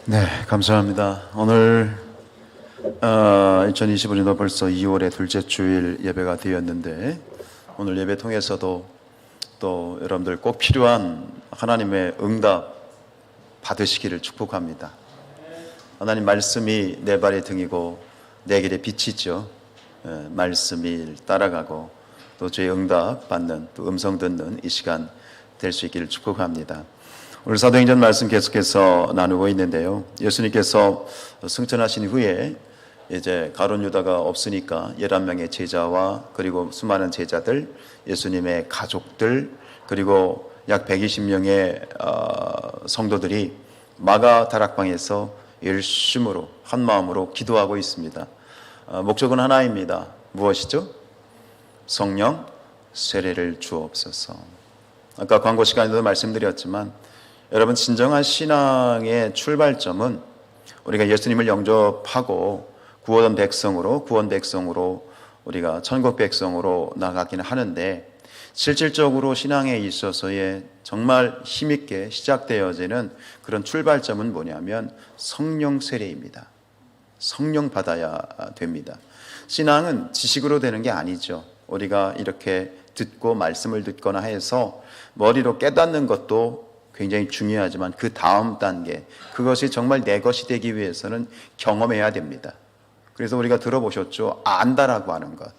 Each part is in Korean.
네, 감사합니다. 오늘 2025년도 벌써 2월의 둘째 주일 예배가 되었는데, 오늘 예배 통해서도 또 여러분들 꼭 필요한 하나님의 응답 받으시기를 축복합니다. 하나님 말씀이 내 발의 등이고 내 길의 빛이죠. 말씀이 따라가고 또 주의 응답 받는, 또 음성 듣는 이 시간 될 수 있기를 축복합니다. 오늘 사도행전 말씀 계속해서 나누고 있는데요, 예수님께서 승천하신 후에 이제 가룟 유다가 없으니까 11명의 제자와 그리고 수많은 제자들, 예수님의 가족들, 그리고 약 120명의 성도들이 마가 다락방에서 열심으로 한 마음으로 기도하고 있습니다. 목적은 하나입니다. 무엇이죠? 성령 세례를 주옵소서. 아까 광고 시간에도 말씀드렸지만, 여러분, 진정한 신앙의 출발점은 우리가 예수님을 영접하고 구원 백성으로 우리가 천국 백성으로 나가기는 하는데, 실질적으로 신앙에 있어서의 정말 힘있게 시작되어지는 그런 출발점은 뭐냐면 성령 세례입니다. 성령 받아야 됩니다. 신앙은 지식으로 되는 게 아니죠. 우리가 이렇게 듣고 말씀을 듣거나 해서 머리로 깨닫는 것도 굉장히 중요하지만, 그 다음 단계, 그것이 정말 내 것이 되기 위해서는 경험해야 됩니다. 그래서 우리가 들어보셨죠? 안다라고 하는 것.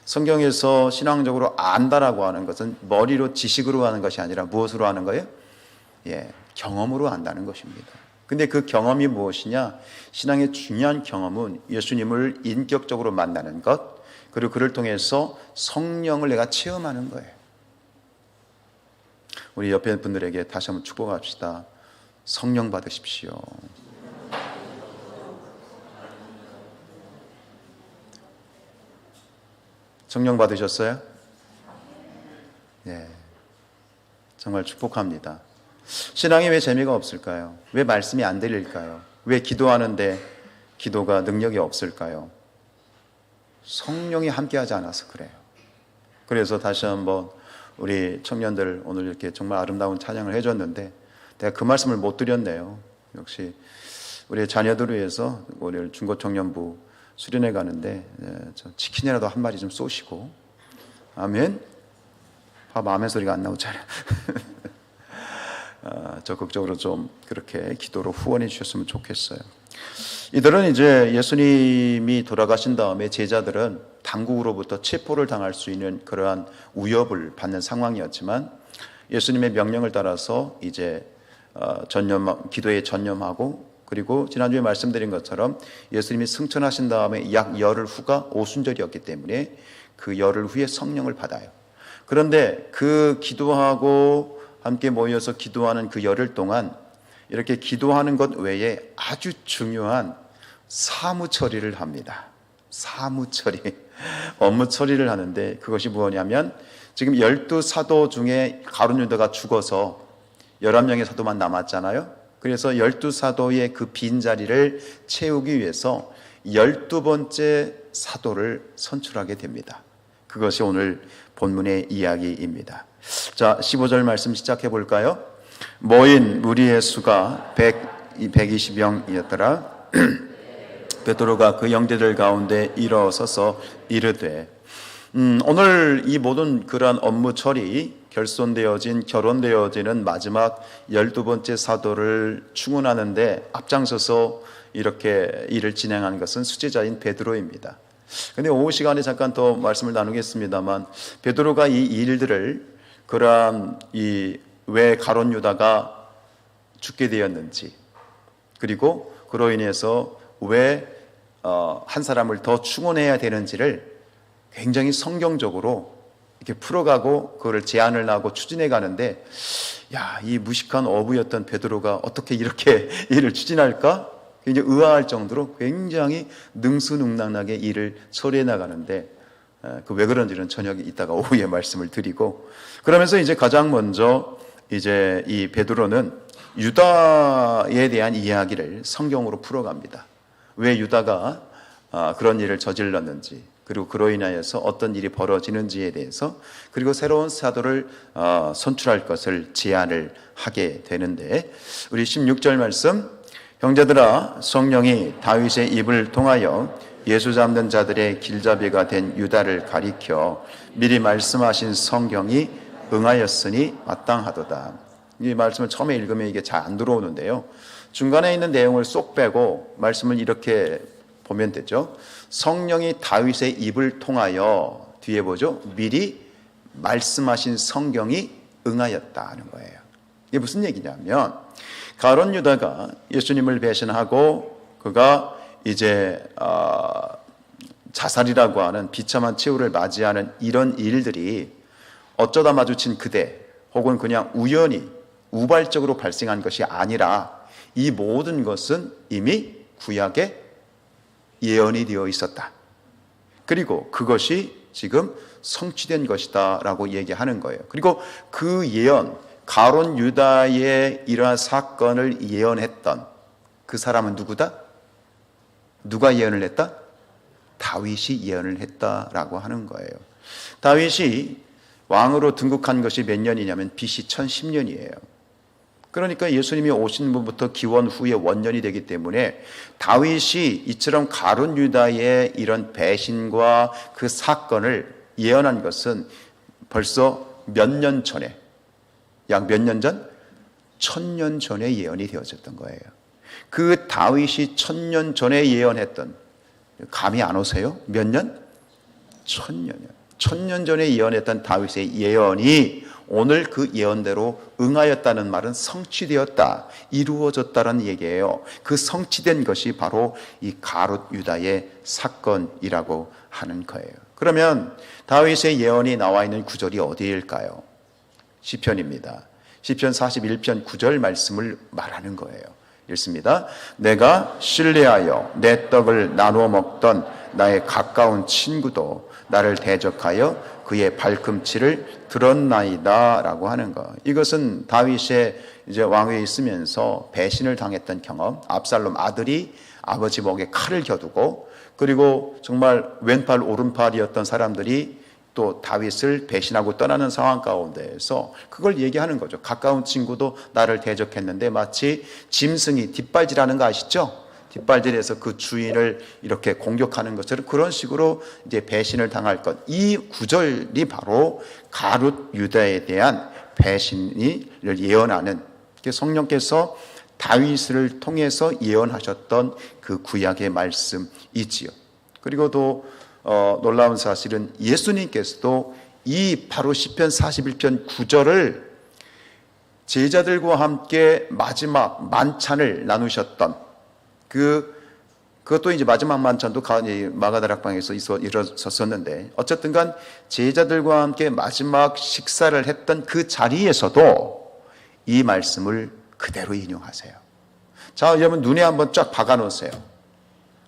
성경에서 신앙적으로 안다라고 하는 것은 머리로 지식으로 하는 것이 아니라 무엇으로 하는 거예요? 경험으로 안다는 것입니다. 근데 그 경험이 무엇이냐? 신앙의 중요한 경험은 예수님을 인격적으로 만나는 것, 그리고 그를 통해서 성령을 내가 체험하는 거예요. 우리 옆에 분들에게 다시 한번 축복합시다. 성령 받으십시오. 성령 받으셨어요? 네, 정말 축복합니다. 신앙에 왜 재미가 없을까요? 왜 말씀이 안 들릴까요? 왜 기도하는데 기도가 능력이 없을까요? 성령이 함께하지 않아서 그래요. 그래서 다시 한번 우리 청년들 오늘 이렇게 정말 아름다운 찬양을 해줬는데, 내가 그 말씀을 못 드렸네요. 역시 우리 자녀들을 위해서 오늘 중고청년부 수련회 가는데 저 치킨이라도 한 마리 좀 쏘시고. 아멘. 봐봐, 아멘 소리가 안 나오잖아요. 적극적으로 좀 그렇게 기도로 후원해 주셨으면 좋겠어요. 이들은 이제 예수님이 돌아가신 다음에 제자들은 당국으로부터 체포를 당할 수 있는 그러한 위협을 받는 상황이었지만, 예수님의 명령을 따라서 이제 기도에 전념하고, 그리고 지난주에 말씀드린 것처럼 예수님이 승천하신 다음에 약 열흘 후가 오순절이었기 때문에 그 열흘 후에 성령을 받아요. 그런데 그 기도하고 함께 모여서 기도하는 그 열흘 동안 이렇게 기도하는 것 외에 아주 중요한 사무 처리를 합니다. 사무 처리, 업무 처리를 하는데, 그것이 뭐냐면, 지금 12사도 중에 가룟 유다가 죽어서 11명의 사도만 남았잖아요. 그래서 12사도의 그 빈자리를 채우기 위해서 12번째 사도를 선출하게 됩니다. 그것이 오늘 본문의 이야기입니다. 자, 15절 말씀 시작해 볼까요? 모인 무리의 수가 120명이었더라. 베드로가 그 형제들 가운데 일어서서 이르되, 오늘 이 모든 그러한 업무 처리, 결혼되어지는 마지막 12번째 사도를 충원하는데 앞장서서 이렇게 일을 진행한 것은 수제자인 베드로입니다. 근데 오후 시간에 잠깐 더 말씀을 나누겠습니다만, 베드로가 이 일들을, 그러한 왜 가룟 유다가 죽게 되었는지, 그리고 그로 인해서 왜 한 사람을 더 충원해야 되는지를 굉장히 성경적으로 이렇게 풀어가고 그거를 제안을 하고 추진해 가는데, 이 무식한 어부였던 베드로가 어떻게 이렇게 일을 추진할까? 굉장히 의아할 정도로 굉장히 능수능란하게 일을 처리해 나가는데, 그 왜 그런지는 저녁에 이따가 오후에 말씀을 드리고, 그러면서 이제 가장 먼저 이제 이 베드로는 유다에 대한 이야기를 성경으로 풀어갑니다. 왜 유다가 그런 일을 저질렀는지, 그리고 그로 인하여서 어떤 일이 벌어지는지에 대해서, 그리고 새로운 사도를 선출할 것을 제안을 하게 되는데, 우리 16절 말씀, 형제들아, 성령이 다윗의 입을 통하여 예수 잡는 자들의 길잡이가 된 유다를 가리켜 미리 말씀하신 성경이 응하였으니 마땅하도다. 이 말씀을 처음에 읽으면 이게 잘 안 들어오는데요. 중간에 있는 내용을 쏙 빼고 말씀을 이렇게 보면 되죠. 성령이 다윗의 입을 통하여 뒤에 보죠. 미리 말씀하신 성경이 응하였다 하는 거예요. 이게 무슨 얘기냐면 가룟 유다가 예수님을 배신하고 그가 이제 자살이라고 하는 비참한 최후를 맞이하는 이런 일들이 어쩌다 마주친 그대 혹은 그냥 우연히 우발적으로 발생한 것이 아니라 이 모든 것은 이미 구약에 예언이 되어 있었다. 그리고 그것이 지금 성취된 것이다 라고 얘기하는 거예요. 그리고 그 예언, 가룟 유다의 이러한 사건을 예언했던 그 사람은 누구다? 누가 예언을 했다? 다윗이 예언을 했다라고 하는 거예요. 다윗이 왕으로 등극한 것이 몇 년이냐면 BC 1010년이에요. 그러니까 예수님이 오신 분부터 기원 후에 원년이 되기 때문에 다윗이 이처럼 가룟 유다의 이런 배신과 그 사건을 예언한 것은 벌써 몇 년 전에, 약 몇 년 전? 1000년 전에 예언이 되어졌던 거예요. 그 다윗이 1000년 전에 예언했던, 감이 안 오세요? 몇 년? 1000년이요. 1000년 전에 예언했던 다윗의 예언이 오늘 그 예언대로 응하였다는 말은 성취되었다, 이루어졌다는 얘기예요. 그 성취된 것이 바로 이 가룟 유다의 사건이라고 하는 거예요. 그러면 다윗의 예언이 나와 있는 구절이 어디일까요? 시편입니다. 시편 41편 9절 말씀을 말하는 거예요. 읽습니다. 내가 신뢰하여 내 떡을 나누어 먹던 나의 가까운 친구도 나를 대적하여 그의 발꿈치를 들었나이다 라고 하는 것. 이것은 다윗의 이제 왕위에 있으면서 배신을 당했던 경험, 압살롬 아들이 아버지 목에 칼을 겨두고 그리고 정말 왼팔 오른팔이었던 사람들이 또 다윗을 배신하고 떠나는 상황 가운데에서 그걸 얘기하는 거죠. 가까운 친구도 나를 대적했는데 마치 짐승이 뒷발질하는 거 아시죠? 뒷발질해서 그 주인을 이렇게 공격하는 것처럼 그런 식으로 이제 배신을 당할 것. 이 구절이 바로 가룟 유다에 대한 배신을 예언하는 성령께서 다윗을 통해서 예언하셨던 그 구약의 말씀이지요. 그리고 또 놀라운 사실은 예수님께서도 이 바로 시편 41편 9절을 제자들과 함께 마지막 만찬을 나누셨던 그것도 이제 마지막 만찬도 마가다락방에서 일어섰었는데 어쨌든 간 제자들과 함께 마지막 식사를 했던 그 자리에서도 이 말씀을 그대로 인용하세요. 자, 여러분 눈에 한번 쫙 박아 놓으세요.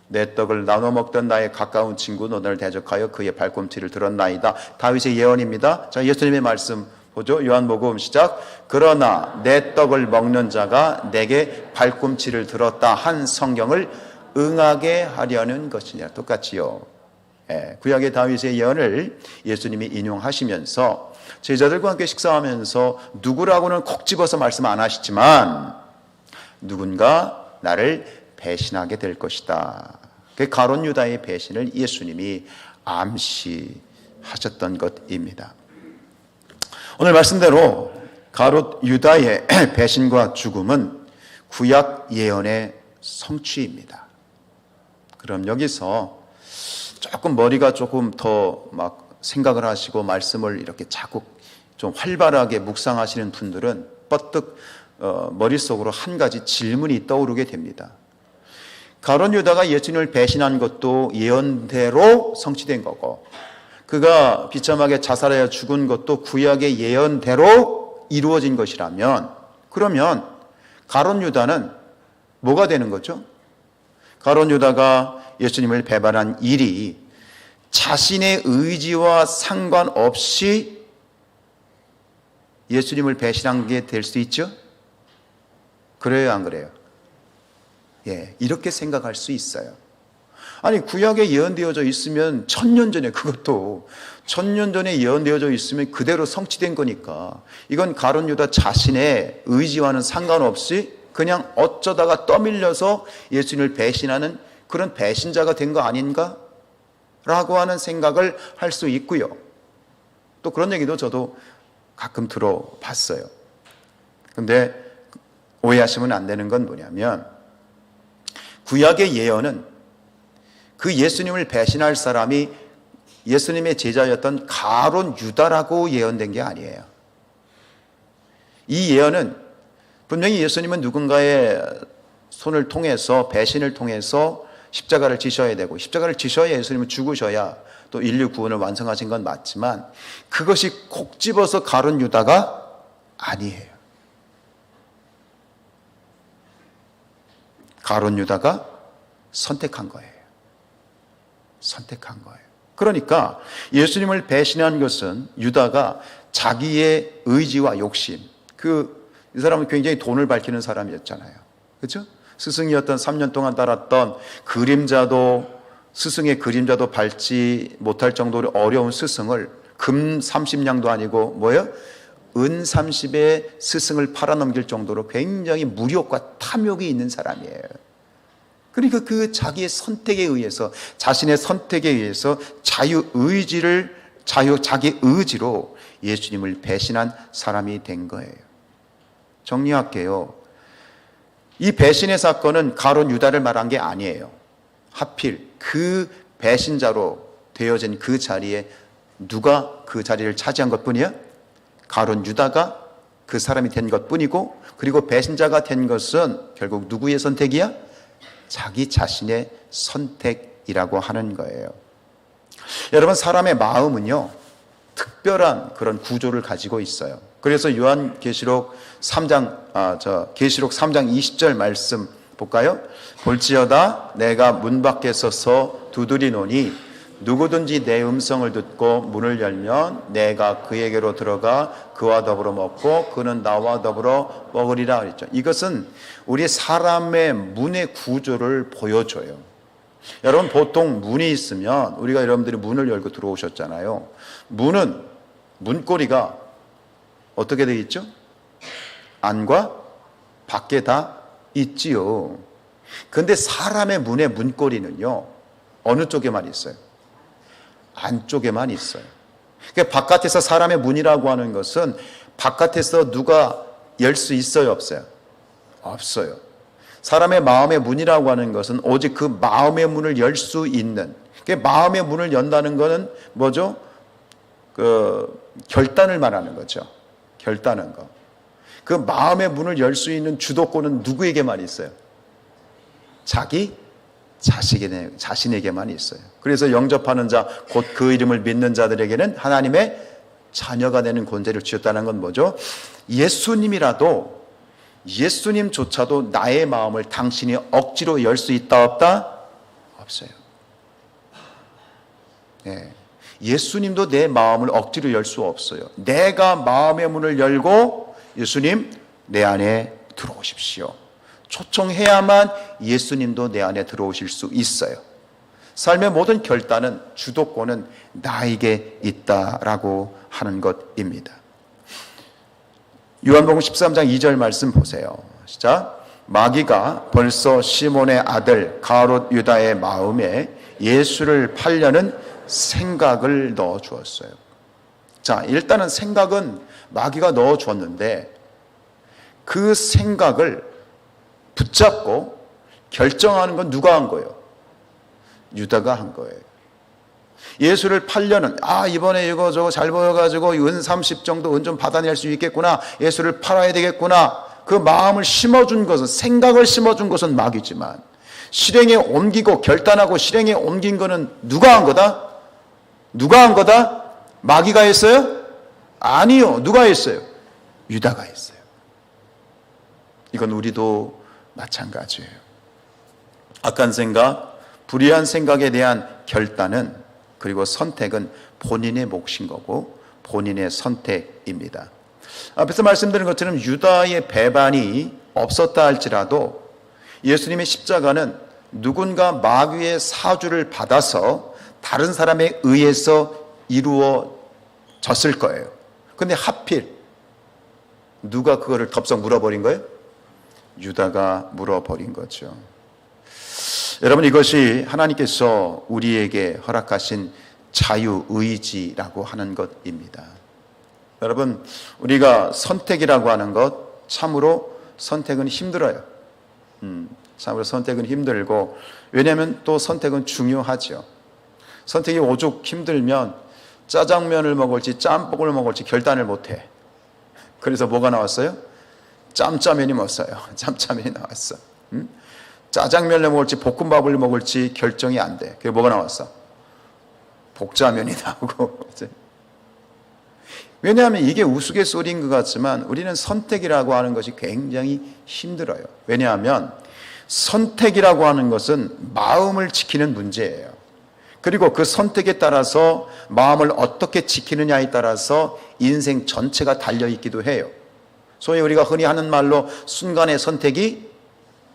내 떡을 나눠 먹던 나의 가까운 친구 너를 대적하여 그의 발꿈치를 들었나이다. 다윗의 예언입니다. 자, 예수님의 말씀 보죠. 요한복음 시작. 그러나 내 떡을 먹는 자가 내게 발꿈치를 들었다 한 성경을 응하게 하려는 것이냐. 똑같이요. 구약의 다윗의 예언을 예수님이 인용하시면서 제자들과 함께 식사하면서 누구라고는 콕 집어서 말씀 안 하시지만 누군가 나를 배신하게 될 것이다. 그 가룟 유다의 배신을 예수님이 암시하셨던 것입니다. 오늘 말씀대로 가룟 유다의 배신과 죽음은 구약 예언의 성취입니다. 그럼 여기서 조금 머리가 조금 더 막 생각을 하시고 말씀을 이렇게 자꾸 좀 활발하게 묵상하시는 분들은 뻗뜩 머릿속으로 한 가지 질문이 떠오르게 됩니다. 가룟 유다가 예수님을 배신한 것도 예언대로 성취된 거고 그가 비참하게 자살하여 죽은 것도 구약의 예언대로 이루어진 것이라면 그러면 가룟 유다는 뭐가 되는 거죠? 가룟 유다가 예수님을 배반한 일이 자신의 의지와 상관없이 예수님을 배신한 게 될 수 있죠? 그래요, 안 그래요? 예, 이렇게 생각할 수 있어요. 아니 구약에 예언되어져 있으면 1000년 전에 그것도 1000년 전에 예언되어져 있으면 그대로 성취된 거니까 이건 가룟 유다 자신의 의지와는 상관없이 그냥 어쩌다가 떠밀려서 예수님을 배신하는 그런 배신자가 된 거 아닌가? 라고 하는 생각을 할 수 있고요. 또 그런 얘기도 저도 가끔 들어봤어요. 근데 오해하시면 안 되는 건 뭐냐면 구약의 예언은 그 예수님을 배신할 사람이 예수님의 제자였던 가룟 유다라고 예언된 게 아니에요. 이 예언은 분명히 예수님은 누군가의 손을 통해서 배신을 통해서 십자가를 지셔야 되고 십자가를 지셔야 예수님은 죽으셔야 또 인류 구원을 완성하신 건 맞지만 그것이 콕 집어서 가룟 유다가 아니에요. 가룟 유다가 선택한 거예요. 선택한 거예요. 그러니까 예수님을 배신한 것은 유다가 자기의 의지와 욕심, 이 사람은 굉장히 돈을 밝히는 사람이었잖아요. 그렇죠? 스승이었던 3년 동안 따랐던 스승의 그림자도 밟지 못할 정도로 어려운 스승을 금 30냥도 아니고 뭐예요? 은 30의 스승을 팔아넘길 정도로 굉장히 무력과 탐욕이 있는 사람이에요. 그러니까 그 자기의 선택에 의해서 자신의 선택에 의해서 자기 의지로 예수님을 배신한 사람이 된 거예요. 정리할게요. 이 배신의 사건은 가룟 유다를 말한 게 아니에요. 하필 그 배신자로 되어진 그 자리에 누가 그 자리를 차지한 것뿐이야? 가룟 유다가 그 사람이 된 것뿐이고, 그리고 배신자가 된 것은 결국 누구의 선택이야? 자기 자신의 선택이라고 하는 거예요. 여러분, 사람의 마음은요 특별한 그런 구조를 가지고 있어요. 그래서 요한계시록 3장 20절 말씀 볼까요? 볼지어다 내가 문 밖에 서서 두드리노니 누구든지 내 음성을 듣고 문을 열면 내가 그에게로 들어가 그와 더불어 먹고 그는 나와 더불어 먹으리라 그랬죠. 이것은 우리 사람의 문의 구조를 보여줘요. 여러분, 보통 문이 있으면 우리가 여러분들이 문을 열고 들어오셨잖아요. 문고리가 어떻게 되어 있죠? 안과 밖에 다 있지요. 그런데 사람의 문의 문고리는요 어느 쪽에만 있어요? 안쪽에만 있어요. 그러니까 바깥에서 사람의 문이라고 하는 것은 바깥에서 누가 열 수 있어요, 없어요? 없어요. 사람의 마음의 문이라고 하는 것은 오직 그 마음의 문을 열 수 있는, 그러니까 마음의 문을 연다는 것은 뭐죠? 결단을 말하는 거죠. 결단한 거. 그 마음의 문을 열 수 있는 주도권은 누구에게만 있어요? 자기 자신에게만 있어요. 그래서 영접하는 자, 곧 그 이름을 믿는 자들에게는 하나님의 자녀가 되는 권세를 주셨다는 건 뭐죠? 예수님조차도 나의 마음을 당신이 억지로 열 수 있다 없다? 없어요. 네. 예수님도 내 마음을 억지로 열 수 없어요. 내가 마음의 문을 열고 예수님 내 안에 들어오십시오. 초청해야만 예수님도 내 안에 들어오실 수 있어요. 삶의 모든 결단은, 주도권은 나에게 있다라고 하는 것입니다. 요한복음 13장 2절 말씀 보세요. 시작. 마귀가 벌써 시몬의 아들 가룟 유다의 마음에 예수를 팔려는 생각을 넣어 주었어요. 자, 일단은 생각은 마귀가 넣어 주었는데 그 생각을 붙잡고 결정하는 건 누가 한 거예요? 유다가 한 거예요. 예수를 팔려는, 이번에 이거 저거 잘 보여가지고 은 30 정도 은 좀 받아낼 수 있겠구나, 예수를 팔아야 되겠구나, 그 마음을 심어준 것은, 생각을 심어준 것은 마귀지만 실행에 옮기고 결단하고 실행에 옮긴 거는 누가 한 거다? 누가 한 거다? 마귀가 했어요? 아니요. 누가 했어요? 유다가 했어요. 이건 우리도 마찬가지예요. 악한 생각, 불의한 생각에 대한 결단은, 그리고 선택은 본인의 몫인 거고 본인의 선택입니다. 앞에서 말씀드린 것처럼 유다의 배반이 없었다 할지라도 예수님의 십자가는 누군가 마귀의 사주를 받아서 다른 사람에 의해서 이루어졌을 거예요. 근데 하필 누가 그거를 덥석 물어버린 거예요? 유다가 물어버린 거죠. 여러분, 이것이 하나님께서 우리에게 허락하신 자유의지라고 하는 것입니다. 여러분, 우리가 선택이라고 하는 것, 참으로 선택은 힘들어요. 참으로 선택은 힘들고, 왜냐하면 또 선택은 중요하죠. 선택이 오죽 힘들면 짜장면을 먹을지 짬뽕을 먹을지 결단을 못해. 그래서 뭐가 나왔어요? 짬짜면이 왔어요. 짬짜면이 나왔어. 짜장면을 먹을지 볶음밥을 먹을지 결정이 안 돼. 그게 뭐가 나왔어? 복짜면이 나오고. 왜냐하면 이게 우스갯소리인 것 같지만 우리는 선택이라고 하는 것이 굉장히 힘들어요. 왜냐하면 선택이라고 하는 것은 마음을 지키는 문제예요. 그리고 그 선택에 따라서 마음을 어떻게 지키느냐에 따라서 인생 전체가 달려있기도 해요. 소위 우리가 흔히 하는 말로 순간의 선택이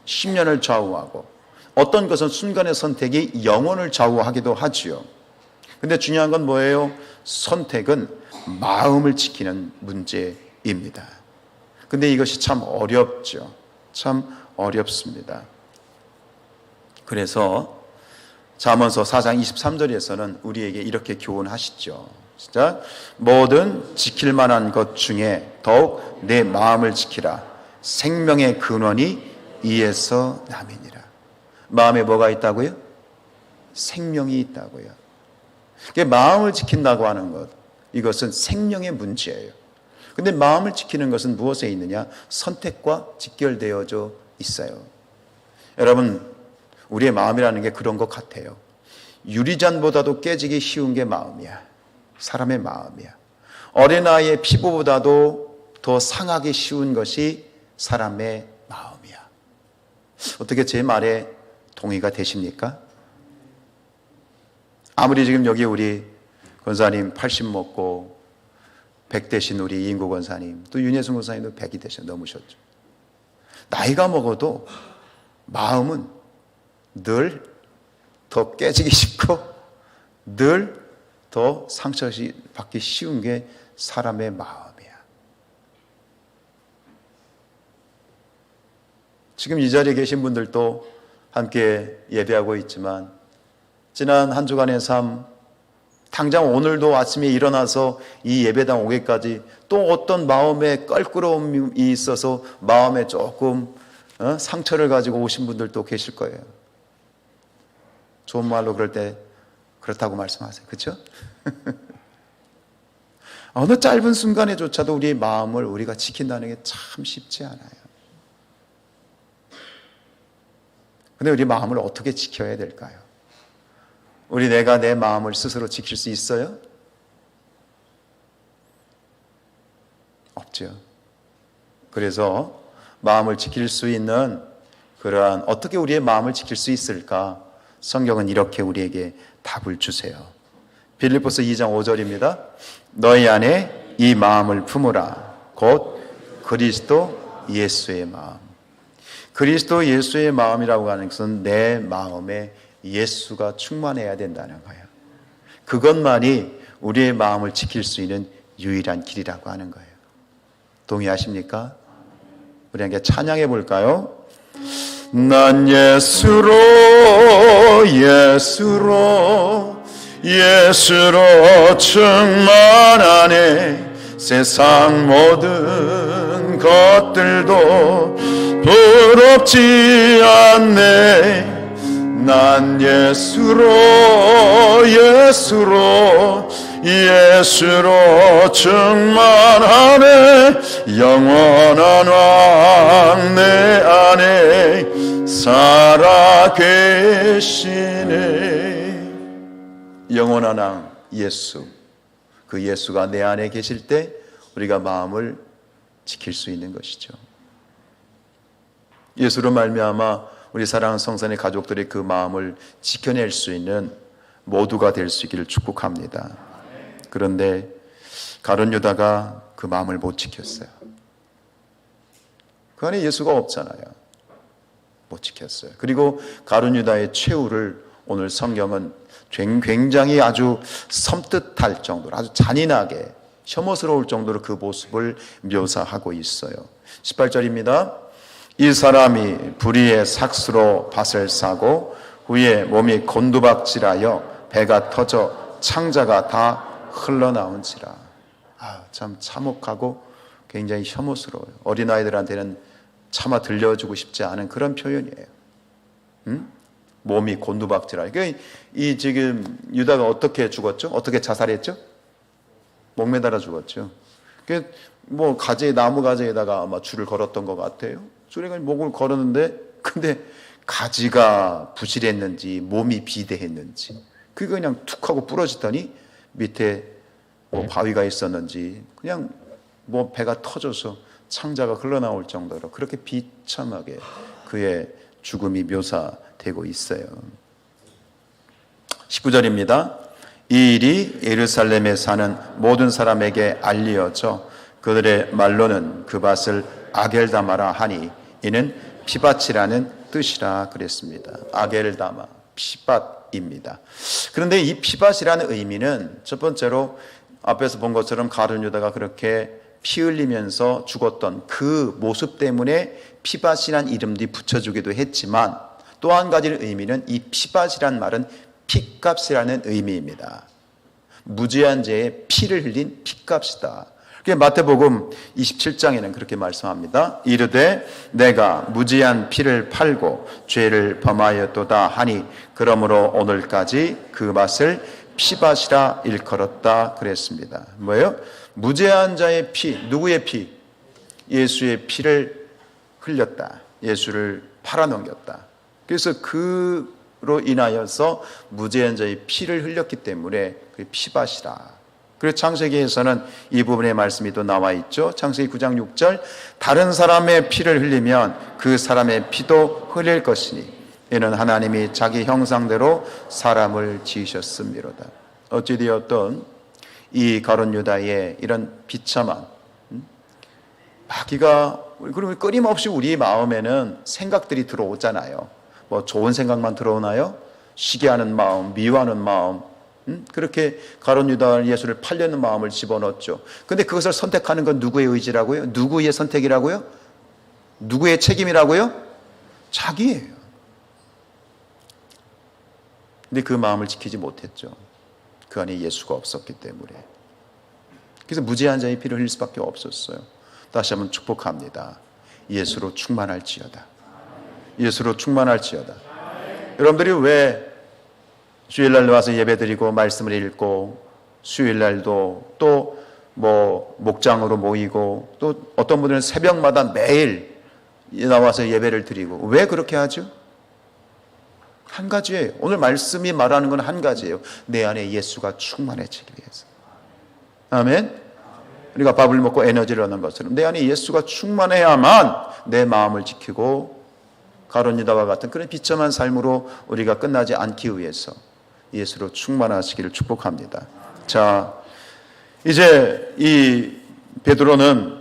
10년을 좌우하고, 어떤 것은 순간의 선택이 영혼을 좌우하기도 하지요. 근데 중요한 건 뭐예요? 선택은 마음을 지키는 문제입니다. 근데 이것이 참 어렵죠. 참 어렵습니다. 그래서 잠언서 4장 23절에서는 우리에게 이렇게 교훈하시죠. 진짜 뭐든 지킬 만한 것 중에 더욱 내 마음을 지키라. 생명의 근원이 이에서 남이니라. 마음에 뭐가 있다고요? 생명이 있다고요. 마음을 지킨다고 하는 것, 이것은 생명의 문제예요. 근데 마음을 지키는 것은 무엇에 있느냐? 선택과 직결되어져 있어요. 여러분, 우리의 마음이라는 게 그런 것 같아요. 유리잔보다도 깨지기 쉬운 게 마음이야. 사람의 마음이야. 어린아이의 피부보다도 더 상하기 쉬운 것이 사람의 마음이야. 어떻게 제 말에 동의가 되십니까? 아무리 지금 여기 우리 권사님 80 먹고 100 되신 우리 이인구 권사님, 또 윤예순 권사님도 100이 되셔 넘으셨죠. 나이가 먹어도 마음은 늘 더 깨지기 쉽고 늘 더 상처받기 쉬운 게 사람의 마음이야. 지금 이 자리에 계신 분들도 함께 예배하고 있지만 지난 한 주간의 삶, 당장 오늘도 아침에 일어나서 이 예배당 오기까지 또 어떤 마음에 껄끄러움이 있어서 마음에 조금 상처를 가지고 오신 분들도 계실 거예요. 좋은 말로 그럴 때 그렇다고 말씀하세요. 그렇죠? 어느 짧은 순간에조차도 우리의 마음을 우리가 지킨다는 게 참 쉽지 않아요. 근데 우리 마음을 어떻게 지켜야 될까요? 내가 내 마음을 스스로 지킬 수 있어요? 없죠. 그래서 마음을 지킬 수 있는 그러한, 어떻게 우리의 마음을 지킬 수 있을까? 성경은 이렇게 우리에게 답을 주세요. 빌립보서 2장 5절입니다. 너희 안에 이 마음을 품으라. 곧 그리스도 예수의 마음. 그리스도 예수의 마음이라고 하는 것은 내 마음에 예수가 충만해야 된다는 거예요. 그것만이 우리의 마음을 지킬 수 있는 유일한 길이라고 하는 거예요. 동의하십니까? 우리 함께 찬양해 볼까요? 난 예수로 충만하네. 세상 모든 것들도 부럽지 않네. 난 예수로 충만하네. 영원한 왕 내 안에 살아계시네. 영원한 왕 예수, 그 예수가 내 안에 계실 때 우리가 마음을 지킬 수 있는 것이죠. 예수로 말미암아 우리 사랑하는 성산의 가족들이 그 마음을 지켜낼 수 있는 모두가 될 수 있기를 축복합니다. 그런데 가룟 유다가 그 마음을 못 지켰어요. 그 안에 예수가 없잖아요. 못 지켰어요. 그리고 가룟 유다의 최후를 오늘 성경은 굉장히 아주 섬뜩할 정도로, 아주 잔인하게 혐오스러울 정도로 그 모습을 묘사하고 있어요. 18절입니다. 이 사람이 불의의 삭스로 밭을 사고 후에 몸이 곤두박질하여 배가 터져 창자가 다 흘러나온지라. 참 참혹하고 굉장히 혐오스러워요. 어린아이들한테는 차마 들려주고 싶지 않은 그런 표현이에요. 몸이 곤두박질하여. 그러니까 이 지금 유다가 어떻게 죽었죠? 어떻게 자살했죠? 목 매달아 죽었죠. 그 뭐 가지, 나무 가지에다가 아마 줄을 걸었던 것 같아요. 줄에 목을 걸었는데, 근데 가지가 부실했는지 몸이 비대했는지 그게 그냥 툭 하고 부러지더니 밑에 뭐 바위가 있었는지 그냥 뭐 배가 터져서 창자가 흘러나올 정도로 그렇게 비참하게 그의 죽음이 묘사되고 있어요. 19절입니다. 이 일이 예루살렘에 사는 모든 사람에게 알려져 그들의 말로는 그 밭을 아겔다마라 하니 이는 피밭이라는 뜻이라 그랬습니다. 아겔다마, 피밭입니다. 그런데 이 피밭이라는 의미는 첫 번째로 앞에서 본 것처럼 가룟 유다가 그렇게 피 흘리면서 죽었던 그 모습 때문에 피밭이란 이름도 붙여주기도 했지만 또 한 가지 의미는 이 피밭이란 말은 피값이라는 의미입니다. 무죄한 죄의 피를 흘린 피값이다. 마태복음 27장에는 그렇게 말씀합니다. 이르되 내가 무지한 피를 팔고 죄를 범하였도다 하니 그러므로 오늘까지 그 밭을 피밭이라 일컬었다 그랬습니다. 뭐예요? 무죄한 자의 피, 누구의 피? 예수의 피를 흘렸다. 예수를 팔아넘겼다. 그래서 그로 인하여서 무죄한 자의 피를 흘렸기 때문에 그 피밭이라. 그리고 창세기에서는 이 부분의 말씀이 또 나와 있죠. 창세기 9장 6절 다른 사람의 피를 흘리면 그 사람의 피도 흘릴 것이니 이는 하나님이 자기 형상대로 사람을 지으셨음이로다. 어찌되었든 이 가룟 유다의 이런 비참한 마귀가 그리고 끊임없이 우리 마음에는 생각들이 들어오잖아요. 뭐 좋은 생각만 들어오나요? 시기하는 마음, 미워하는 마음, 그렇게 가룟 유다는 예수를 팔려는 마음을 집어넣었죠. 근데 그것을 선택하는 건 누구의 의지라고요? 누구의 선택이라고요? 누구의 책임이라고요? 자기예요. 근데 그 마음을 지키지 못했죠. 그 안에 예수가 없었기 때문에. 그래서 무죄한 자의 피를 흘릴 수밖에 없었어요. 다시 한번 축복합니다. 예수로 충만할지어다. 예수로 충만할지어다. 여러분들이 왜 주일날 와서 예배드리고 말씀을 읽고 수요일날도 또 뭐 목장으로 모이고 또 어떤 분들은 새벽마다 매일 나와서 예배를 드리고 왜 그렇게 하죠? 한 가지예요. 오늘 말씀이 말하는 건 한 가지예요. 내 안에 예수가 충만해지기 위해서. 아멘. 우리가 밥을 먹고 에너지를 얻는 것처럼 내 안에 예수가 충만해야만 내 마음을 지키고 가룟 유다와 같은 그런 비참한 삶으로 우리가 끝나지 않기 위해서 예수로 충만하시기를 축복합니다. 자, 이제 이 베드로는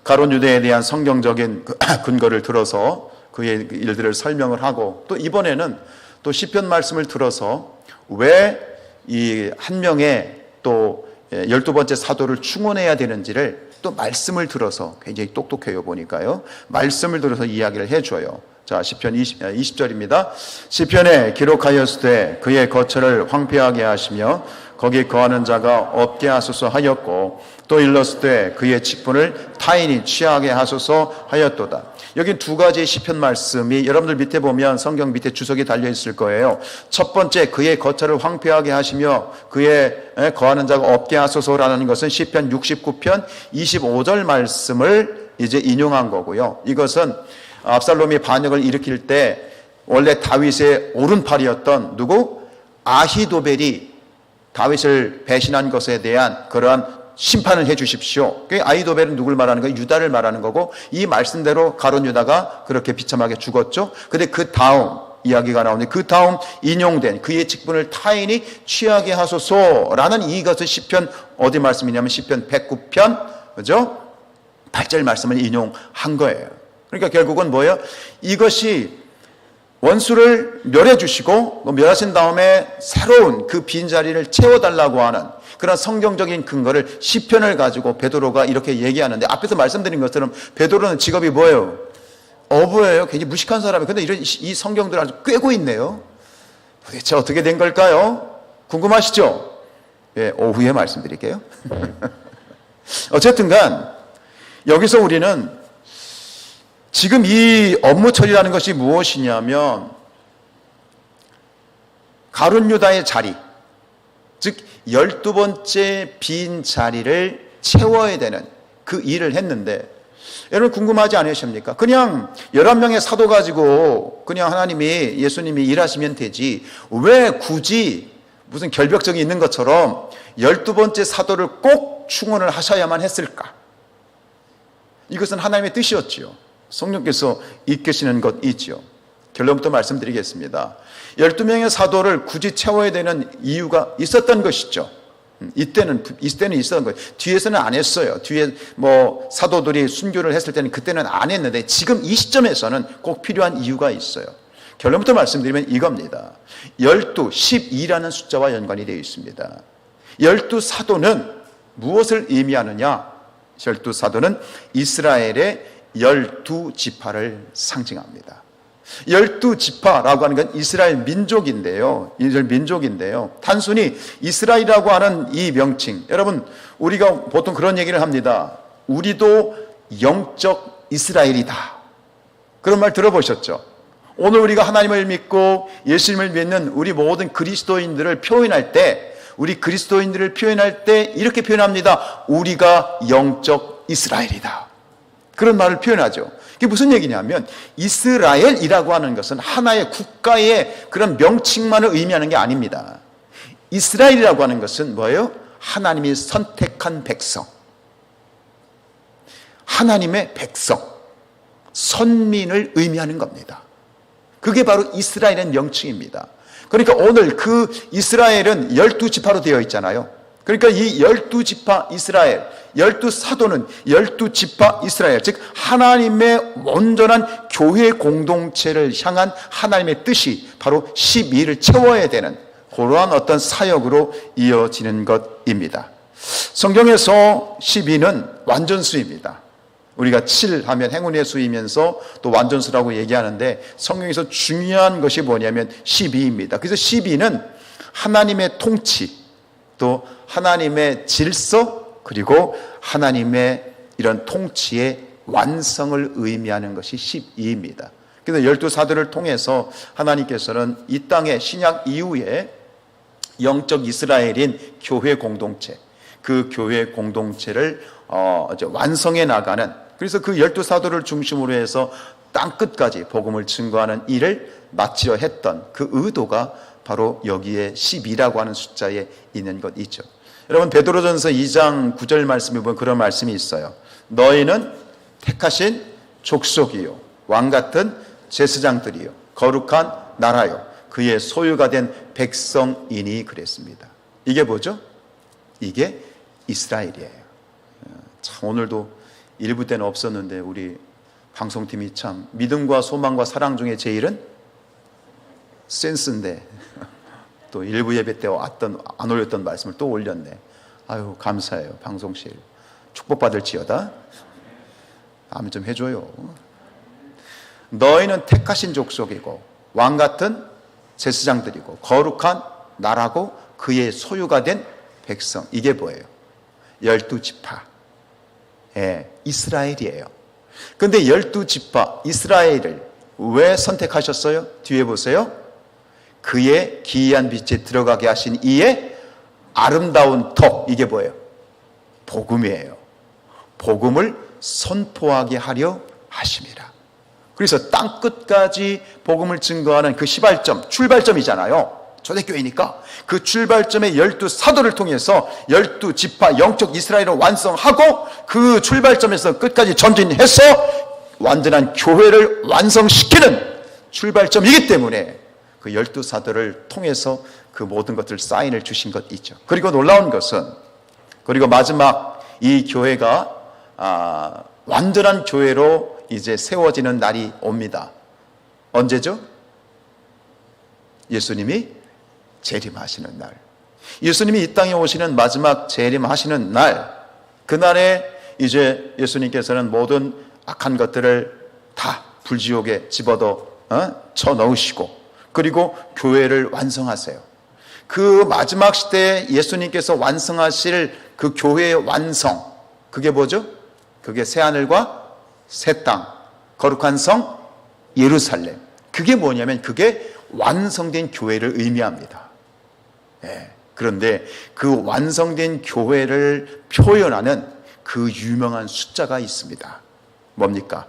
가룟 유다에 대한 성경적인 근거를 들어서 그의 일들을 설명을 하고 또 이번에는 또 시편 말씀을 들어서 왜 이 한 명의 또 12번째 사도를 충원해야 되는지를 또 말씀을 들어서 굉장히 똑똑해요 보니까요. 말씀을 들어서 이야기를 해줘요. 자, 시편 20절입니다. 시편에 기록하였으되 그의 거처를 황폐하게 하시며 거기 거하는 자가 없게 하소서 하였고 또 일렀으되 그의 직분을 타인이 취하게 하소서 하였도다. 여기 두 가지의 시편 말씀이 여러분들 밑에 보면 성경 밑에 주석이 달려 있을 거예요. 첫 번째 그의 거처를 황폐하게 하시며 그의 거하는 자가 없게 하소서라는 것은 시편 69편 25절 말씀을 이제 인용한 거고요. 이것은 압살롬이 반역을 일으킬 때 원래 다윗의 오른팔이었던 누구? 아히도벨이 다윗을 배신한 것에 대한 그러한 심판을 해 주십시오. 아히도벨은 누굴 말하는 거예요? 유다를 말하는 거고 이 말씀대로 가룟 유다가 그렇게 비참하게 죽었죠. 근데 그 다음 이야기가 나오는데 그 다음 인용된 그의 직분을 타인이 취하게 하소서라는 이것을 시편 어디 말씀이냐면 시편 109편 그죠? 8절 말씀을 인용한 거예요. 그러니까 결국은 뭐예요? 이것이 원수를 멸해 주시고 멸하신 다음에 새로운 그 빈자리를 채워달라고 하는 그런 성경적인 근거를 시편을 가지고 베드로가 이렇게 얘기하는데 앞에서 말씀드린 것처럼 베드로는 직업이 뭐예요? 어부예요. 굉장히 무식한 사람이에요. 근데 이 성경들 아주 꿰고 있네요. 도대체 어떻게 된 걸까요? 궁금하시죠? 예, 오후에 말씀드릴게요. 어쨌든 간 여기서 우리는 지금 이 업무 처리라는 것이 무엇이냐면 가룟 유다의 자리, 즉 12번째 빈 자리를 채워야 되는 그 일을 했는데, 여러분 궁금하지 않으십니까? 그냥 11명의 사도 가지고 그냥 하나님이, 예수님이 일하시면 되지 왜 굳이 무슨 결벽증이 있는 것처럼 12번째 사도를 꼭 충원을 하셔야만 했을까? 이것은 하나님의 뜻이었지요. 성령께서 이끄시는 것이지요. 결론부터 말씀드리겠습니다. 12명의 사도를 굳이 채워야 되는 이유가 있었던 것이죠. 이때는 있었던 거예요. 뒤에서는 안 했어요. 뒤에 사도들이 순교를 했을 때는 그때는 안 했는데 지금 이 시점에서는 꼭 필요한 이유가 있어요. 결론부터 말씀드리면 이겁니다. 12, 12라는 숫자와 연관이 되어 있습니다. 12사도는 무엇을 의미하느냐? 12사도는 이스라엘의 12지파를 상징합니다. 12지파라고 하는 건 이스라엘 민족인데요. 단순히 이스라엘이라고 하는 이 명칭, 여러분 우리가 보통 그런 얘기를 합니다. 우리도 영적 이스라엘이다. 그런 말 들어보셨죠? 오늘 우리가 하나님을 믿고 예수님을 믿는 우리 모든 그리스도인들을 표현할 때, 이렇게 표현합니다. 우리가 영적 이스라엘이다. 그런 말을 표현하죠. 이게 무슨 얘기냐면 이스라엘이라고 하는 것은 하나의 국가의 그런 명칭만을 의미하는 게 아닙니다. 이스라엘이라고 하는 것은 뭐예요? 하나님이 선택한 백성, 하나님의 백성, 선민을 의미하는 겁니다. 그게 바로 이스라엘의 명칭입니다. 그러니까 오늘 그 이스라엘은 12지파로 되어 있잖아요. 그러니까 이 12지파 이스라엘, 12사도는 12지파 이스라엘, 즉 하나님의 온전한 교회 공동체를 향한 하나님의 뜻이 바로 12를 채워야 되는 그러한 어떤 사역으로 이어지는 것입니다. 성경에서 12는 완전수입니다. 우리가 7 하면 행운의 수이면서 또 완전수라고 얘기하는데 성경에서 중요한 것이 뭐냐면 12입니다. 그래서 12는 하나님의 통치, 또 하나님의 질서, 그리고 하나님의 이런 통치의 완성을 의미하는 것이 12입니다. 그래서 12사도를 통해서 하나님께서는 이 땅의 신약 이후에 영적 이스라엘인 교회 공동체, 그 교회 공동체를 완성해 나가는, 그래서 그 12사도를 중심으로 해서 땅끝까지 복음을 증거하는 일을 마치려 했던 그 의도가 바로 여기에 12라고 하는 숫자에 있는 것이죠. 여러분 베드로전서 2장 9절 말씀에 보면 그런 말씀이 있어요. 너희는 택하신 족속이요 왕같은 제사장들이요 거룩한 나라요 그의 소유가 된 백성이니 그랬습니다. 이게 뭐죠? 이게 이스라엘이에요. 참 오늘도 일부 때는 없었는데 우리 방송팀이 참 믿음과 소망과 사랑 중에 제일은 센스인데 또 일부 예배 때 안 올렸던 말씀을 또 올렸네. 아유 감사해요. 방송실 축복받을지어다. 아멘 좀 해줘요. 너희는 택하신 족속이고 왕같은 제사장들이고 거룩한 나라고 그의 소유가 된 백성. 이게 뭐예요? 12지파 이스라엘이에요. 근데 12지파 이스라엘을 왜 선택하셨어요? 뒤에 보세요. 그의 기이한 빛에 들어가게 하신 이의 아름다운 터. 이게 뭐예요? 복음이에요. 복음을 선포하게 하려 하심이라. 그래서 땅끝까지 복음을 증거하는 그 시발점, 출발점이잖아요. 초대교회니까 그 출발점의 12사도를 통해서 12지파 영적 이스라엘을 완성하고 그 출발점에서 끝까지 전진해서 완전한 교회를 완성시키는 출발점이기 때문에 그 12사도를 통해서 그 모든 것들 사인을 주신 것이죠. 그리고 놀라운 것은 그리고 마지막 이 교회가 완전한 교회로 이제 세워지는 날이 옵니다. 언제죠? 예수님이 재림하시는 날. 예수님이 이 땅에 오시는 마지막 재림하시는 날, 그날에 이제 예수님께서는 모든 악한 것들을 다 불지옥에 집어넣어 쳐넣으시고 그리고 교회를 완성하세요. 그 마지막 시대에 예수님께서 완성하실 그 교회의 완성, 그게 뭐죠? 그게 새하늘과 새 땅, 거룩한 성 예루살렘. 그게 뭐냐면 그게 완성된 교회를 의미합니다. 그런데 그 완성된 교회를 표현하는 그 유명한 숫자가 있습니다. 뭡니까?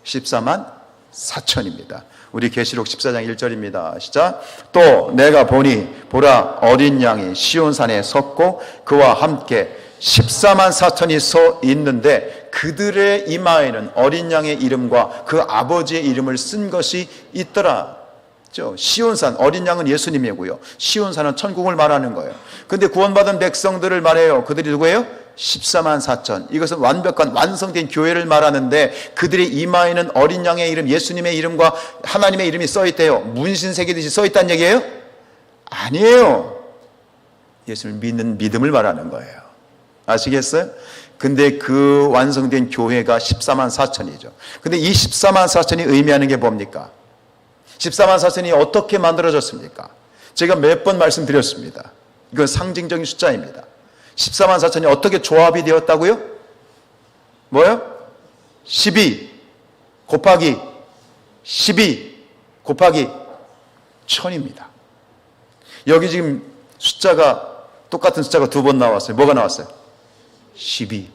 14만 4천입니다. 우리 계시록 14장 1절입니다. 시작. 또 내가 보니 보라 어린 양이 시온산에 섰고 그와 함께 14만 4천이 서 있는데 그들의 이마에는 어린 양의 이름과 그 아버지의 이름을 쓴 것이 있더라. 시온산, 어린 양은 예수님이고요. 시온산은 천국을 말하는 거예요. 근데 구원받은 백성들을 말해요. 그들이 누구예요? 14만 4천. 이것은 완벽한 완성된 교회를 말하는데 그들의 이마에는 어린 양의 이름, 예수님의 이름과 하나님의 이름이 써있대요. 문신 새기듯이 써있다는 얘기예요? 아니에요. 예수를 믿는 믿음을 말하는 거예요. 아시겠어요? 근데 그 완성된 교회가 14만 4천이죠. 근데 이 14만 4천이 의미하는 게 뭡니까? 14만 4천이 어떻게 만들어졌습니까? 제가 몇 번 말씀드렸습니다. 이건 상징적인 숫자입니다. 14만 4천이 어떻게 조합이 되었다고요? 뭐요? 12 곱하기 12 곱하기 1000입니다. 여기 지금 숫자가 똑같은 숫자가 두 번 나왔어요. 뭐가 나왔어요? 12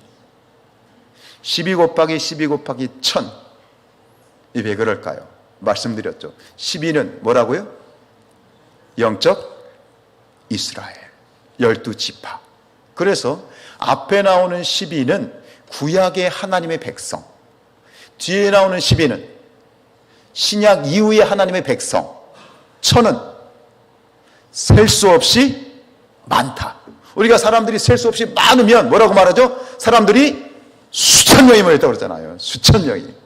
곱하기 12 곱하기 1000. 이 왜 그럴까요? 말씀드렸죠. 12는 뭐라고요? 영적 이스라엘 12지파. 그래서 앞에 나오는 12는 구약의 하나님의 백성, 뒤에 나오는 12는 신약 이후의 하나님의 백성, 1000은 셀 수 없이 많다. 우리가 사람들이 셀 수 없이 많으면 뭐라고 말하죠? 사람들이 수천 명이 모였다고 그러잖아요. 수천 명이.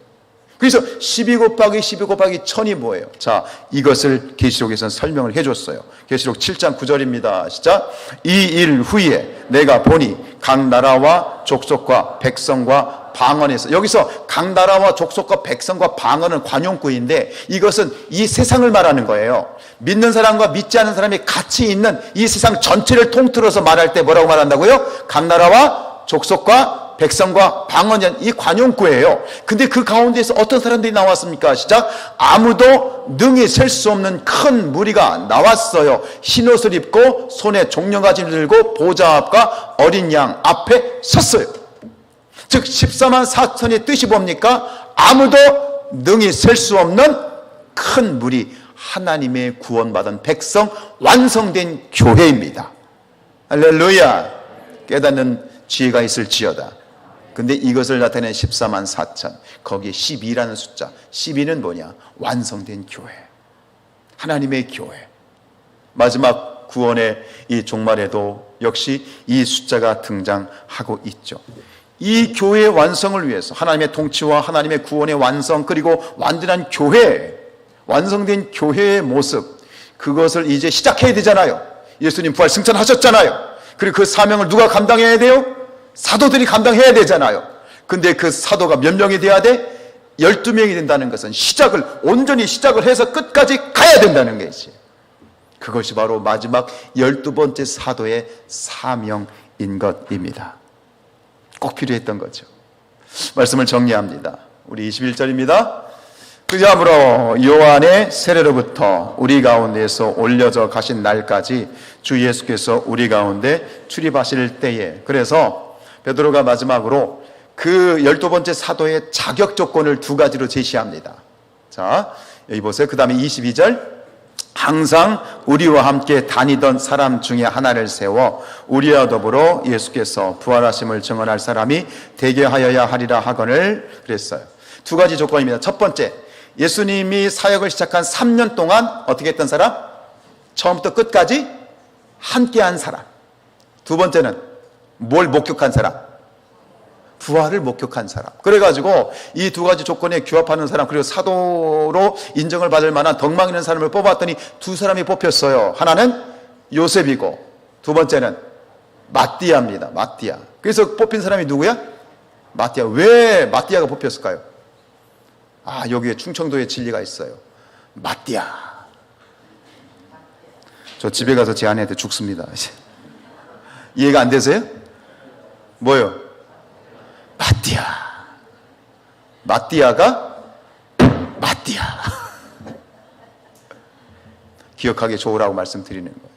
그래서 12 곱하기 12 곱하기 1000이 뭐예요? 자, 이것을 계시록에서는 설명을 해줬어요. 계시록 7장 9절입니다. 시작. 이 일 후에 내가 보니 각 나라와 족속과 백성과 방언에서, 여기서 각 나라와 족속과 백성과 방언은 관용구인데 이것은 이 세상을 말하는 거예요. 믿는 사람과 믿지 않는 사람이 같이 있는 이 세상 전체를 통틀어서 말할 때 뭐라고 말한다고요? 각 나라와 족속과 백성과 방언이 이 관용구예요. 근데 그 가운데서 어떤 사람들이 나왔습니까? 시작. 아무도 능히 셀 수 없는 큰 무리가 나왔어요. 흰옷을 입고 손에 종려가지를 들고 보좌 앞과 어린 양 앞에 섰어요. 즉 14만 4천의 뜻이 뭡니까? 아무도 능히 셀 수 없는 큰 무리, 하나님의 구원받은 백성, 완성된 교회입니다. 할렐루야. 깨닫는 지혜가 있을지어다. 근데 이것을 나타내는 14만 4천, 거기에 12라는 숫자, 12는 뭐냐? 완성된 교회, 하나님의 교회. 마지막 구원의 이 종말에도 역시 이 숫자가 등장하고 있죠. 이 교회의 완성을 위해서 하나님의 통치와 하나님의 구원의 완성, 그리고 완전한 교회, 완성된 교회의 모습, 그것을 이제 시작해야 되잖아요. 예수님 부활 승천하셨잖아요. 그리고 그 사명을 누가 감당해야 돼요? 사도들이 감당해야 되잖아요. 근데 그 사도가 몇 명이 돼야 돼? 12명이 된다는 것은 온전히 시작을 해서 끝까지 가야 된다는 것이, 그것이 바로 마지막 12번째 사도의 사명인 것입니다. 꼭 필요했던 거죠. 말씀을 정리합니다. 우리 21절입니다. 그러므로 요한의 세례로부터 우리 가운데에서 올려져 가신 날까지 주 예수께서 우리 가운데 출입하실 때에, 그래서 베드로가 마지막으로 그 12번째 사도의 자격 조건을 두 가지로 제시합니다. 자, 여기 보세요. 그 다음에 22절. 항상 우리와 함께 다니던 사람 중에 하나를 세워 우리와 더불어 예수께서 부활하심을 증언할 사람이 되게 하여야 하리라 하거늘 그랬어요. 두 가지 조건입니다. 첫 번째, 예수님이 사역을 시작한 3년 동안 어떻게 했던 사람? 처음부터 끝까지 함께한 사람. 두 번째는 뭘 목격한 사람? 부활을 목격한 사람. 그래가지고 이 두 가지 조건에 규합하는 사람, 그리고 사도로 인정을 받을 만한 덕망 있는 사람을 뽑았더니 두 사람이 뽑혔어요. 하나는 요셉이고 두 번째는 마띠아입니다. 마띠아. 그래서 뽑힌 사람이 누구야? 마띠아. 왜 마띠아가 뽑혔을까요? 아, 여기에 충청도에 진리가 있어요. 마띠아. 저 집에 가서 제 아내한테 죽습니다. 이해가 안 되세요? 뭐요? 마띠아. 마띠아가 마띠아. 기억하기 좋으라고 말씀드리는 거예요.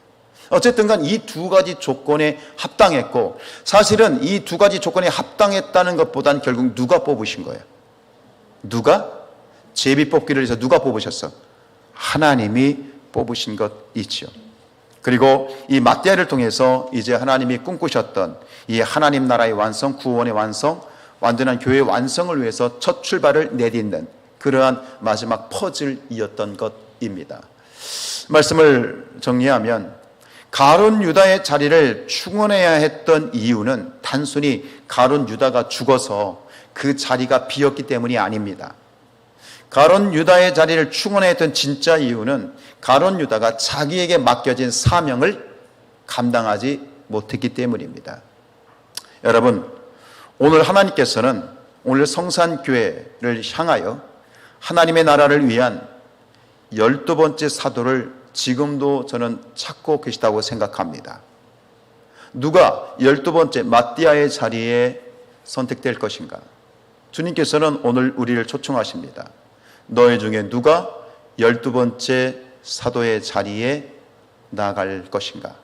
어쨌든 간 이 두 가지 조건에 합당했고, 사실은 이 두 가지 조건에 합당했다는 것보단 결국 누가 뽑으신 거예요? 누가? 제비 뽑기를 해서 누가 뽑으셨어? 하나님이 뽑으신 것 있죠. 그리고 이 마띠아를 통해서 이제 하나님이 꿈꾸셨던 이 하나님 나라의 완성, 구원의 완성, 완전한 교회의 완성을 위해서 첫 출발을 내딛는 그러한 마지막 퍼즐이었던 것입니다. 말씀을 정리하면 가룟 유다의 자리를 충원해야 했던 이유는 단순히 가룟 유다가 죽어서 그 자리가 비었기 때문이 아닙니다. 가룟 유다의 자리를 충원해야 했던 진짜 이유는 가룟 유다가 자기에게 맡겨진 사명을 감당하지 못했기 때문입니다. 여러분, 오늘 하나님께서는 오늘 성산교회를 향하여 하나님의 나라를 위한 12번째 사도를 지금도 저는 찾고 계시다고 생각합니다. 누가 12번째 마띠아의 자리에 선택될 것인가? 주님께서는 오늘 우리를 초청하십니다. 너희 중에 누가 12번째 사도의 자리에 나아갈 것인가?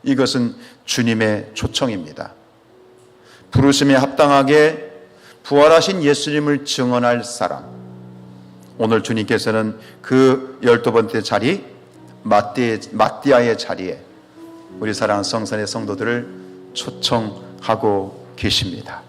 이것은 주님의 초청입니다. 부르심에 합당하게 부활하신 예수님을 증언할 사람, 오늘 주님께서는 그 12번째 자리 마띠아의 자리에 우리 사랑하는 성산의 성도들을 초청하고 계십니다.